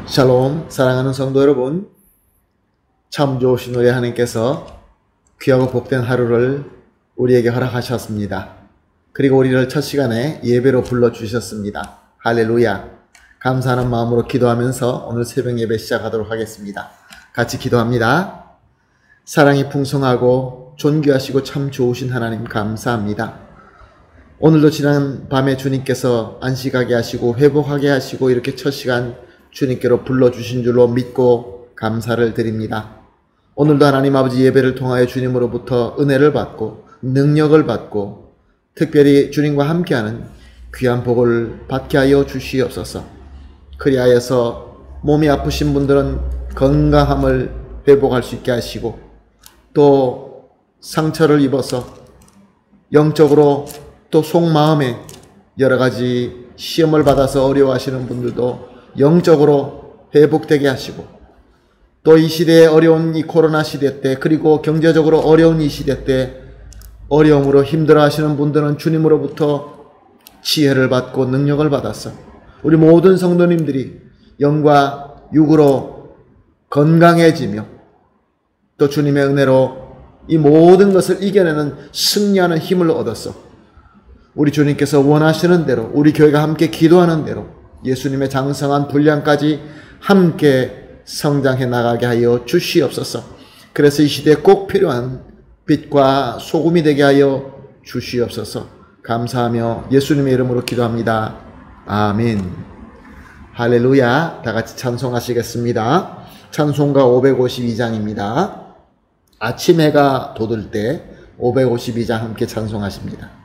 샬롬, 사랑하는 성도 여러분, 참 좋으신 우리 하나님께서 귀하고 복된 하루를 우리에게 허락하셨습니다. 그리고 우리를 첫 시간에 예배로 불러주셨습니다. 할렐루야. 감사하는 마음으로 기도하면서 오늘 새벽 예배 시작하도록 하겠습니다. 같이 기도합니다. 사랑이 풍성하고 존귀하시고 참 좋으신 하나님 감사합니다. 오늘도 지난 밤에 주님께서 안식하게 하시고 회복하게 하시고 이렇게 첫 시간 주님께로 불러주신 줄로 믿고 감사를 드립니다. 오늘도 하나님 아버지 예배를 통하여 주님으로부터 은혜를 받고 능력을 받고 특별히 주님과 함께하는 귀한 복을 받게 하여 주시옵소서. 그리하여서 몸이 아프신 분들은 건강함을 회복할 수 있게 하시고 또 상처를 입어서 영적으로 또 속마음에 여러 가지 시험을 받아서 어려워하시는 분들도 영적으로 회복되게 하시고 또 이 시대에 어려운 이 코로나 시대 때 그리고 경제적으로 어려운 이 시대 때 어려움으로 힘들어 하시는 분들은 주님으로부터 지혜를 받고 능력을 받아서 우리 모든 성도님들이 영과 육으로 건강해지며 또 주님의 은혜로 이 모든 것을 이겨내는 승리하는 힘을 얻어서 우리 주님께서 원하시는 대로 우리 교회가 함께 기도하는 대로 예수님의 장성한 분량까지 함께 성장해 나가게 하여 주시옵소서. 그래서 이 시대에 꼭 필요한 빛과 소금이 되게 하여 주시옵소서. 감사하며 예수님의 이름으로 기도합니다. 아멘. 할렐루야. 다 같이 찬송하시겠습니다. 찬송가 552장입니다. 아침 해가 돋을 때 552장 함께 찬송하십니다.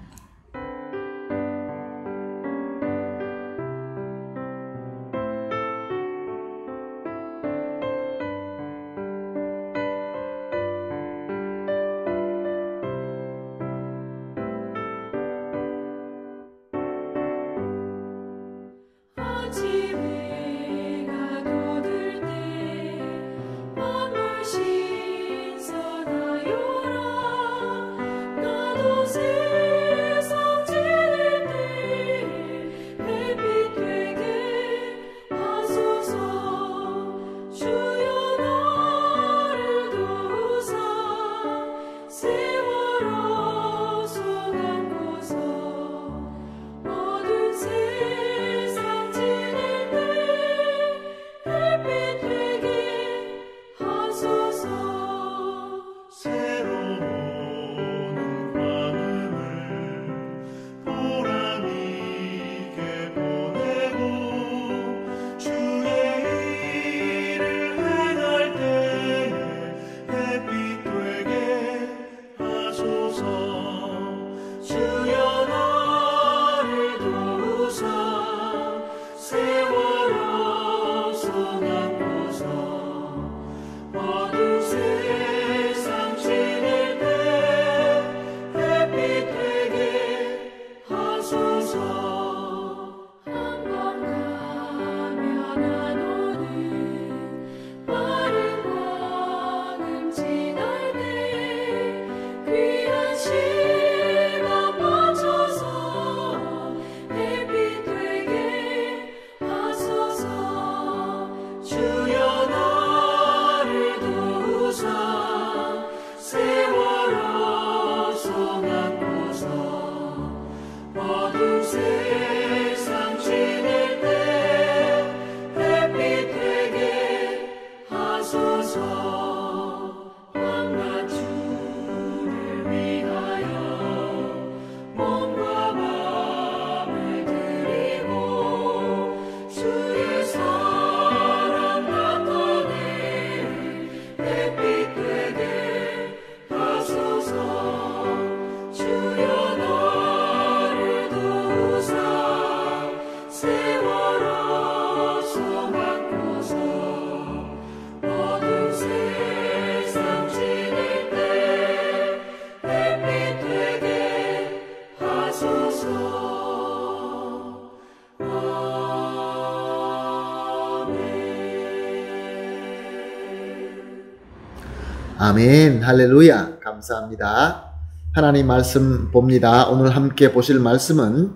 아멘. 할렐루야. 감사합니다. 하나님 말씀 봅니다. 오늘 함께 보실 말씀은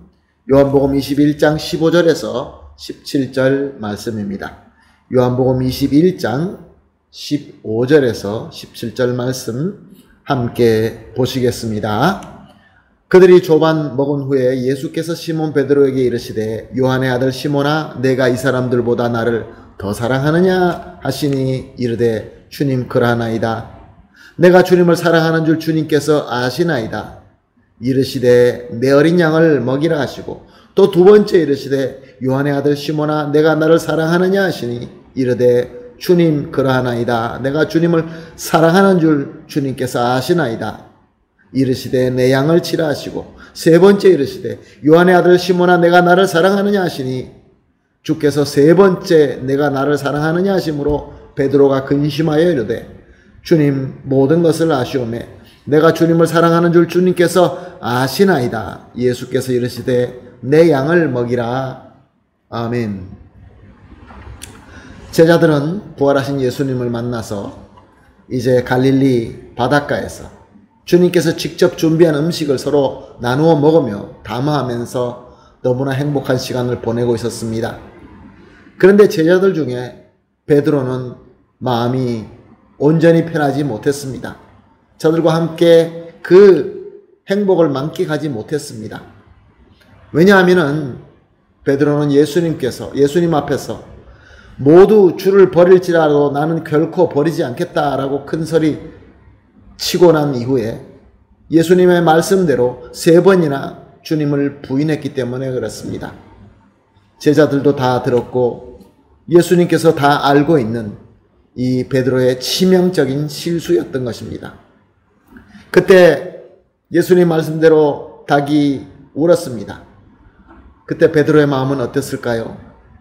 요한복음 21장 15절에서 17절 말씀입니다. 요한복음 21장 15절에서 17절 말씀 함께 보시겠습니다. 그들이 조반 먹은 후에 예수께서 시몬 베드로에게 이르시되 요한의 아들 시몬아 내가 이 사람들보다 나를 더 사랑하느냐 하시니 이르되 주님 그러하나이다. 내가 주님을 사랑하는 줄 주님께서 아시나이다. 이르시되 내 어린 양을 먹이라 하시고 또 두 번째 이르시되 요한의 아들 시몬아 내가 나를 사랑하느냐 하시니 이르되 주님 그러하나이다. 내가 주님을 사랑하는 줄 주님께서 아시나이다. 이르시되 내 양을 치라 하시고 세 번째 이르시되 요한의 아들 시몬아 내가 나를 사랑하느냐 하시니 주께서 세 번째 내가 나를 사랑하느냐 하심으로 베드로가 근심하여 이르되 주님 모든 것을 아시오매 내가 주님을 사랑하는 줄 주님께서 아시나이다. 예수께서 이르시되 내 양을 먹이라. 아멘. 제자들은 부활하신 예수님을 만나서 이제 갈릴리 바닷가에서 주님께서 직접 준비한 음식을 서로 나누어 먹으며 담화하면서 너무나 행복한 시간을 보내고 있었습니다. 그런데 제자들 중에 베드로는 마음이 온전히 편하지 못했습니다. 저들과 함께 그 행복을 만끽하지 못했습니다. 왜냐하면 베드로는 예수님 앞에서 모두 주를 버릴지라도 나는 결코 버리지 않겠다라고 큰 소리 치고 난 이후에 예수님의 말씀대로 세 번이나 주님을 부인했기 때문에 그렇습니다. 제자들도 다 들었고 예수님께서 다 알고 있는 이 베드로의 치명적인 실수였던 것입니다. 그때 예수님 말씀대로 닭이 울었습니다. 그때 베드로의 마음은 어땠을까요?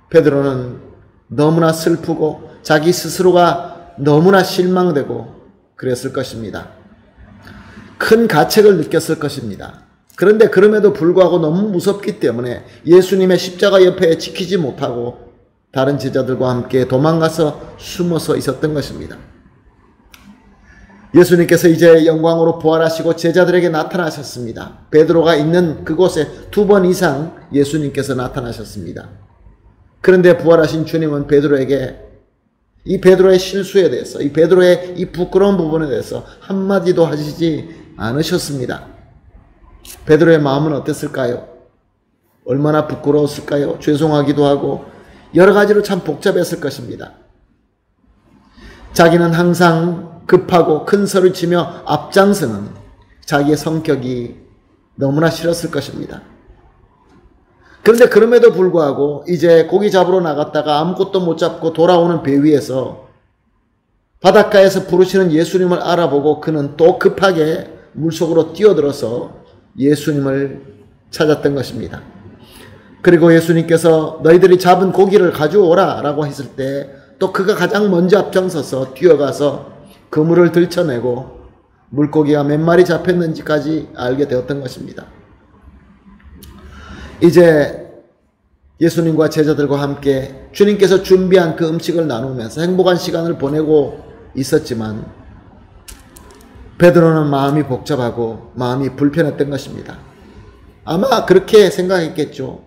베드로는 너무나 슬프고 자기 스스로가 너무나 실망되고 그랬을 것입니다. 큰 가책을 느꼈을 것입니다. 그런데 그럼에도 불구하고 너무 무섭기 때문에 예수님의 십자가 옆에 지키지 못하고 다른 제자들과 함께 도망가서 숨어서 있었던 것입니다. 예수님께서 이제 영광으로 부활하시고 제자들에게 나타나셨습니다. 베드로가 있는 그곳에 2번 이상 예수님께서 나타나셨습니다. 그런데 부활하신 주님은 베드로에게 이 베드로의 실수에 대해서, 이 베드로의 이 부끄러운 부분에 대해서 한마디도 하시지 않으셨습니다. 베드로의 마음은 어땠을까요? 얼마나 부끄러웠을까요? 죄송하기도 하고 여러 가지로 참 복잡했을 것입니다. 자기는 항상 급하고 큰 소리를 치며 앞장서는 자기의 성격이 너무나 싫었을 것입니다. 그런데 그럼에도 불구하고 이제 고기 잡으러 나갔다가 아무것도 못 잡고 돌아오는 배 위에서 바닷가에서 부르시는 예수님을 알아보고 그는 또 급하게 물속으로 뛰어들어서 예수님을 찾았던 것입니다. 그리고 예수님께서 너희들이 잡은 고기를 가져오라 라고 했을 때 또 그가 가장 먼저 앞장서서 뛰어가서 그물을 들쳐내고 물고기가 몇 마리 잡혔는지까지 알게 되었던 것입니다. 이제 예수님과 제자들과 함께 주님께서 준비한 그 음식을 나누면서 행복한 시간을 보내고 있었지만 베드로는 마음이 복잡하고 마음이 불편했던 것입니다. 아마 그렇게 생각했겠죠.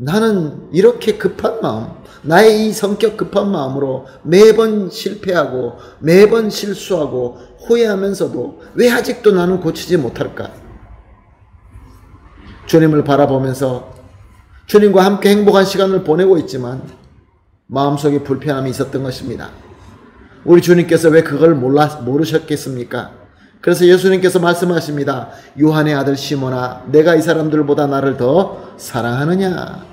나는 이렇게 급한 마음, 나의 이 성격 급한 마음으로 매번 실패하고 매번 실수하고 후회하면서도 왜 아직도 나는 고치지 못할까? 주님을 바라보면서 주님과 함께 행복한 시간을 보내고 있지만 마음속에 불편함이 있었던 것입니다. 우리 주님께서 왜 그걸 모르셨겠습니까? 그래서 예수님께서 말씀하십니다. 요한의 아들 시몬아, 내가 이 사람들보다 나를 더 사랑하느냐?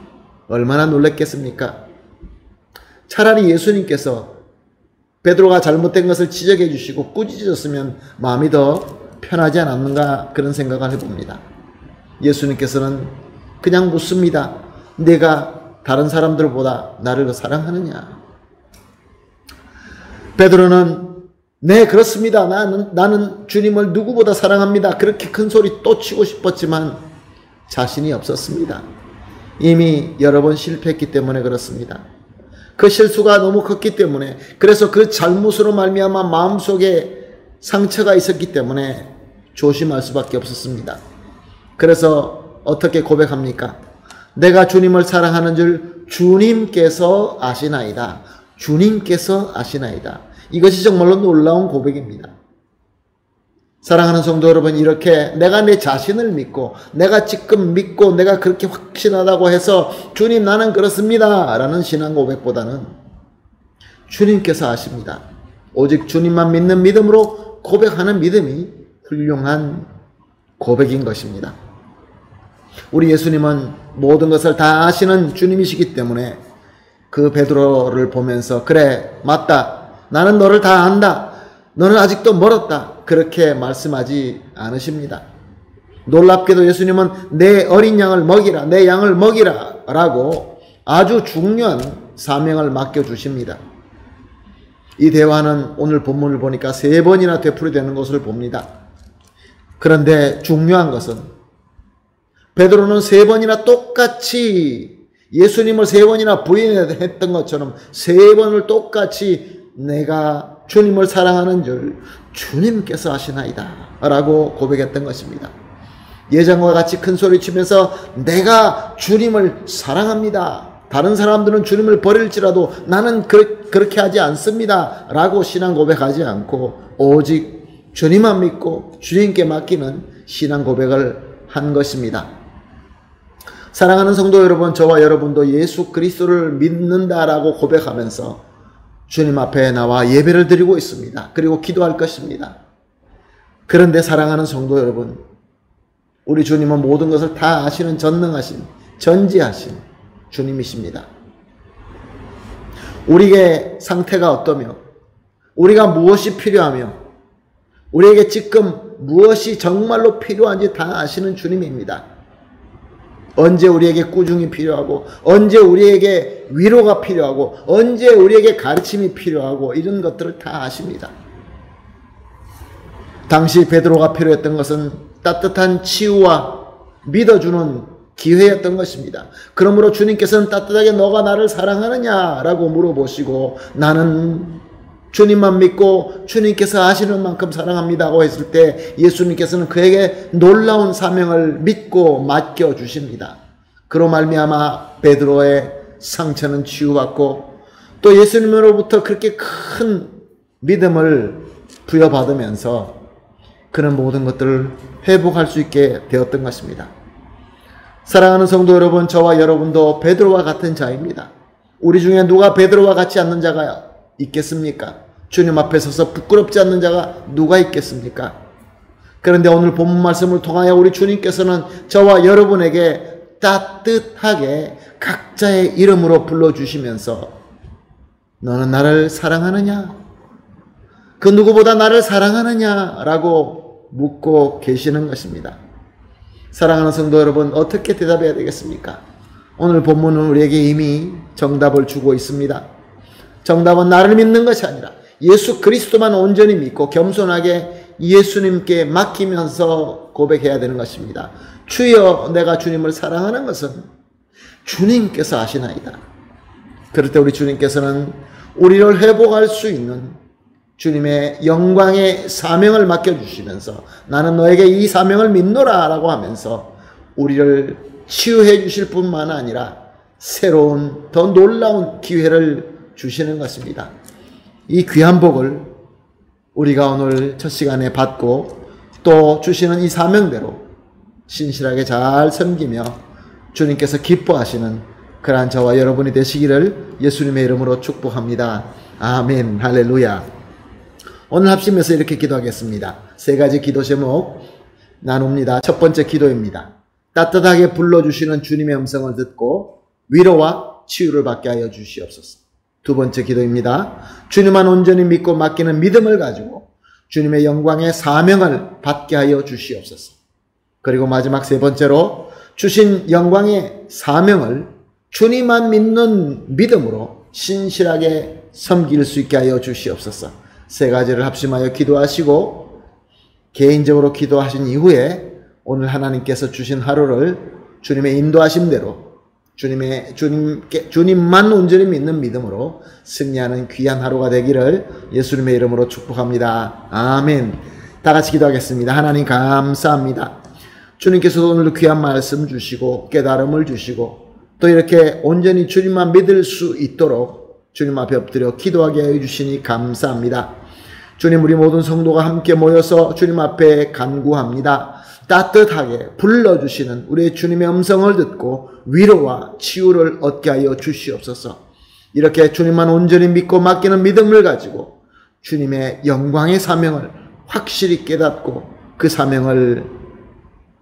얼마나 놀랬겠습니까? 차라리 예수님께서 베드로가 잘못된 것을 지적해 주시고 꾸짖으셨으면 마음이 더 편하지 않았는가 그런 생각을 해봅니다. 예수님께서는 그냥 묻습니다. 내가 다른 사람들보다 나를 더 사랑하느냐? 베드로는 네 그렇습니다. 나는 주님을 누구보다 사랑합니다. 그렇게 큰 소리 또 치고 싶었지만 자신이 없었습니다. 이미 여러 번 실패했기 때문에 그렇습니다. 그 실수가 너무 컸기 때문에, 그래서 그 잘못으로 말미암아 마음속에 상처가 있었기 때문에 조심할 수밖에 없었습니다. 그래서 어떻게 고백합니까? 내가 주님을 사랑하는 줄 주님께서 아시나이다. 주님께서 아시나이다. 이것이 정말로 놀라운 고백입니다. 사랑하는 성도 여러분, 이렇게 내가 내 자신을 믿고 내가 지금 믿고 내가 그렇게 확신하다고 해서 주님 나는 그렇습니다 라는 신앙 고백보다는 주님께서 아십니다. 오직 주님만 믿는 믿음으로 고백하는 믿음이 훌륭한 고백인 것입니다. 우리 예수님은 모든 것을 다 아시는 주님이시기 때문에 그 베드로를 보면서 그래 맞다 나는 너를 다 안다 너는 아직도 멀었다 그렇게 말씀하지 않으십니다. 놀랍게도 예수님은 내 어린 양을 먹이라 내 양을 먹이라 라고 아주 중요한 사명을 맡겨주십니다. 이 대화는 오늘 본문을 보니까 3번이나 되풀이되는 것을 봅니다. 그런데 중요한 것은 베드로는 3번이나 똑같이 예수님을 3번이나 부인했던 것처럼 3번을 똑같이 내가 주님을 사랑하는 줄 주님께서 아시나이다 라고 고백했던 것입니다. 예전과 같이 큰 소리 치면서 내가 주님을 사랑합니다. 다른 사람들은 주님을 버릴지라도 나는 그렇게 하지 않습니다 라고 신앙 고백하지 않고 오직 주님만 믿고 주님께 맡기는 신앙 고백을 한 것입니다. 사랑하는 성도 여러분, 저와 여러분도 예수 그리스도를 믿는다라고 고백하면서 주님 앞에 나와 예배를 드리고 있습니다. 그리고 기도할 것입니다. 그런데 사랑하는 성도 여러분, 우리 주님은 모든 것을 다 아시는 전능하신 전지하신 주님이십니다. 우리의 상태가 어떠며 우리가 무엇이 필요하며 우리에게 지금 무엇이 정말로 필요한지 다 아시는 주님입니다. 언제 우리에게 꾸중이 필요하고 언제 우리에게 위로가 필요하고 언제 우리에게 가르침이 필요하고 이런 것들을 다 아십니다. 당시 베드로가 필요했던 것은 따뜻한 치유와 믿어주는 기회였던 것입니다. 그러므로 주님께서는 따뜻하게 너가 나를 사랑하느냐라고 물어보시고 나는 주님만 믿고 주님께서 아시는 만큼 사랑합니다고 했을 때 예수님께서는 그에게 놀라운 사명을 믿고 맡겨주십니다. 그로 말미암아 베드로의 상처는 치유받고 또 예수님으로부터 그렇게 큰 믿음을 부여받으면서 그런 모든 것들을 회복할 수 있게 되었던 것입니다. 사랑하는 성도 여러분, 저와 여러분도 베드로와 같은 자입니다. 우리 중에 누가 베드로와 같지 않는 자가 있겠습니까? 주님 앞에 서서 부끄럽지 않는 자가 누가 있겠습니까? 그런데 오늘 본문 말씀을 통하여 우리 주님께서는 저와 여러분에게 따뜻하게 각자의 이름으로 불러주시면서 너는 나를 사랑하느냐? 그 누구보다 나를 사랑하느냐? 라고 묻고 계시는 것입니다. 사랑하는 성도 여러분, 어떻게 대답해야 되겠습니까? 오늘 본문은 우리에게 이미 정답을 주고 있습니다. 정답은 나를 믿는 것이 아니라 예수 그리스도만 온전히 믿고 겸손하게 예수님께 맡기면서 고백해야 되는 것입니다. 주여 내가 주님을 사랑하는 것은 주님께서 아시나이다. 그럴 때 우리 주님께서는 우리를 회복할 수 있는 주님의 영광의 사명을 맡겨주시면서 나는 너에게 이 사명을 믿노라 라고 하면서 우리를 치유해 주실 뿐만 아니라 새로운 더 놀라운 기회를 주시는 것입니다. 이 귀한 복을 우리가 오늘 첫 시간에 받고 또 주시는 이 사명대로 신실하게 잘 섬기며 주님께서 기뻐하시는 그러한 저와 여러분이 되시기를 예수님의 이름으로 축복합니다. 아멘. 할렐루야. 오늘 합심해서 이렇게 기도하겠습니다. 3가지 기도 제목 나눕니다. 첫 번째 기도입니다. 따뜻하게 불러주시는 주님의 음성을 듣고 위로와 치유를 받게 하여 주시옵소서. 두 번째 기도입니다. 주님만 온전히 믿고 맡기는 믿음을 가지고 주님의 영광의 사명을 받게 하여 주시옵소서. 그리고 마지막 3번째로 주신 영광의 사명을 주님만 믿는 믿음으로 신실하게 섬길 수 있게 하여 주시옵소서. 3가지를 합심하여 기도하시고 개인적으로 기도하신 이후에 오늘 하나님께서 주신 하루를 주님의 인도하심대로 주님만 온전히 믿는 믿음으로 승리하는 귀한 하루가 되기를 예수님의 이름으로 축복합니다. 아멘. 다 같이 기도하겠습니다. 하나님 감사합니다. 주님께서 오늘도 귀한 말씀 주시고 깨달음을 주시고 또 이렇게 온전히 주님만 믿을 수 있도록 주님 앞에 엎드려 기도하게 해주시니 감사합니다. 주님, 우리 모든 성도가 함께 모여서 주님 앞에 간구합니다. 따뜻하게 불러주시는 우리의 주님의 음성을 듣고 위로와 치유를 얻게 하여 주시옵소서. 이렇게 주님만 온전히 믿고 맡기는 믿음을 가지고 주님의 영광의 사명을 확실히 깨닫고 그 사명을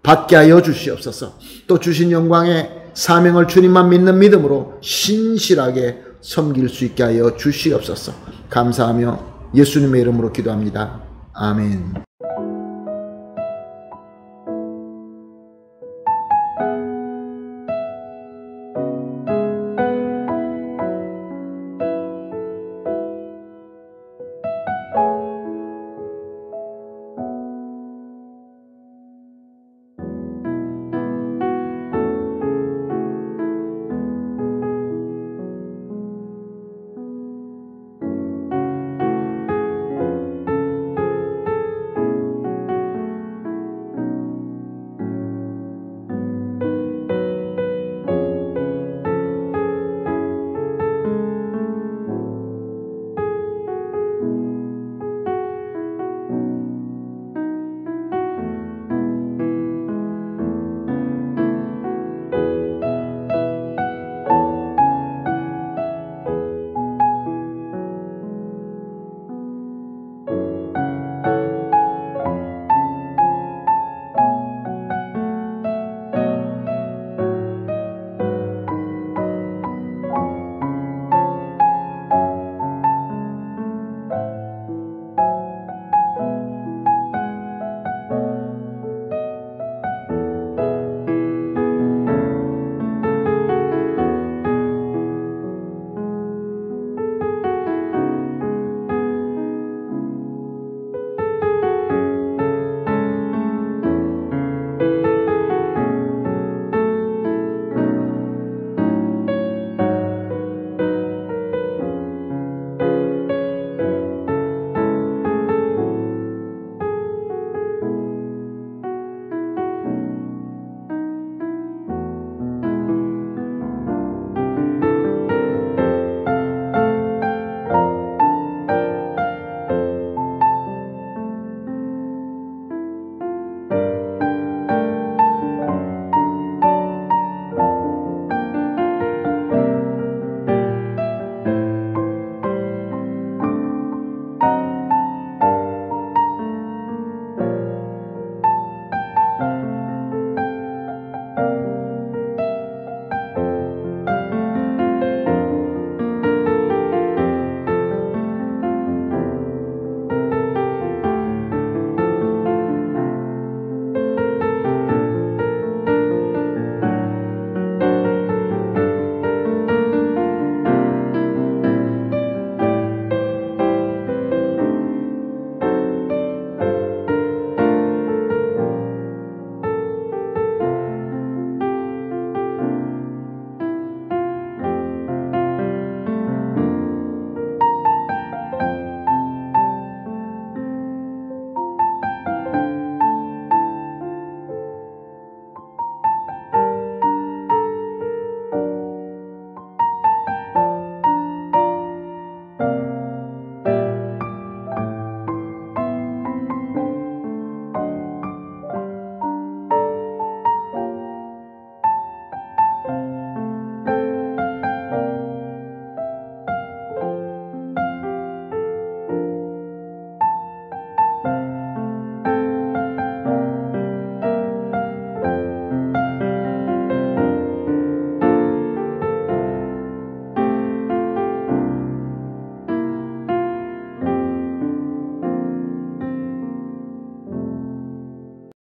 받게 하여 주시옵소서. 또 주신 영광의 사명을 주님만 믿는 믿음으로 신실하게 섬길 수 있게 하여 주시옵소서. 감사하며 예수님의 이름으로 기도합니다. 아멘.